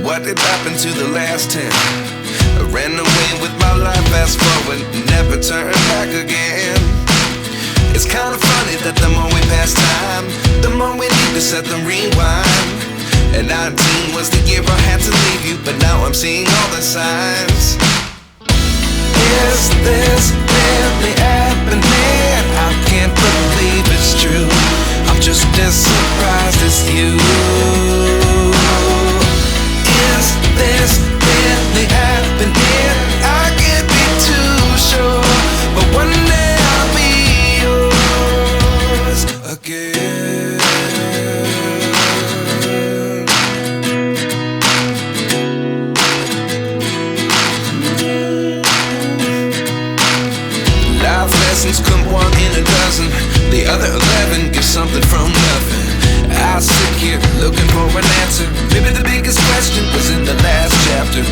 What did happen to the last 10? I ran away with my life, fast forward, never turn back again. It's kind of funny that the more we pass time, the more we need to set them rewind. And 19 was the year I had to leave you, but now I'm seeing all the signs. Is this really happening? I can't believe it's true. I'm just as surprised as you. Is this really happening? I can't be too sure, but one day I'll be yours again. Life lessons come one in a dozen. The other 11 get something from nothing. I sit here looking for an answer. Maybe the biggest question was in the last chapter.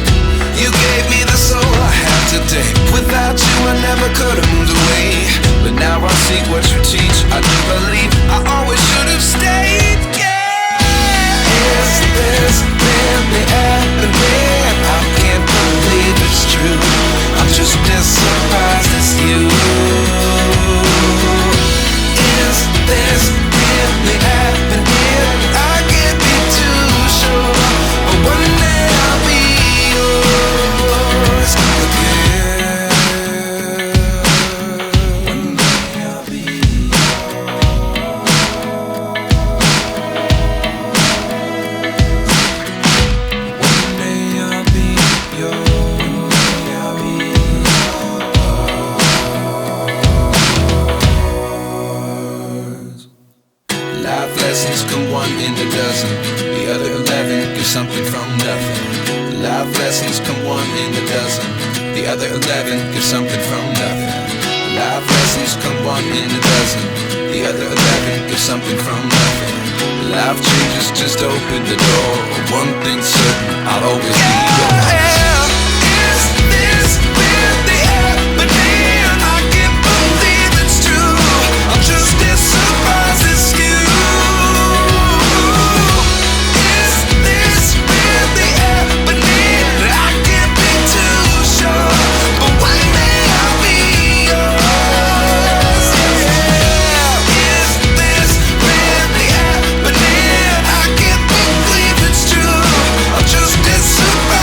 You gave me the soul I have today. Without you I never could have moved away. But now I see what you teach. I do believe I always should have stayed. Yeah. Is this really happening? I can't believe it's true. I'm just as surprised as you. Is this really happening? I can't be too sure, but one day I'll be yours again. One day I'll be yours. One day I'll be yours. One day I'll be yours. Life lessons come one in a dozen. The other 11 give something from nothing. Life lessons come one in a dozen. The other 11 give something from nothing. Life lessons come one in a dozen. The other 11 give something from nothing. Life changes just open the door. One thing's certain, I'll always be yours. Is this really happening? I can't believe it's true. I'm just as surprised as you. Surprise.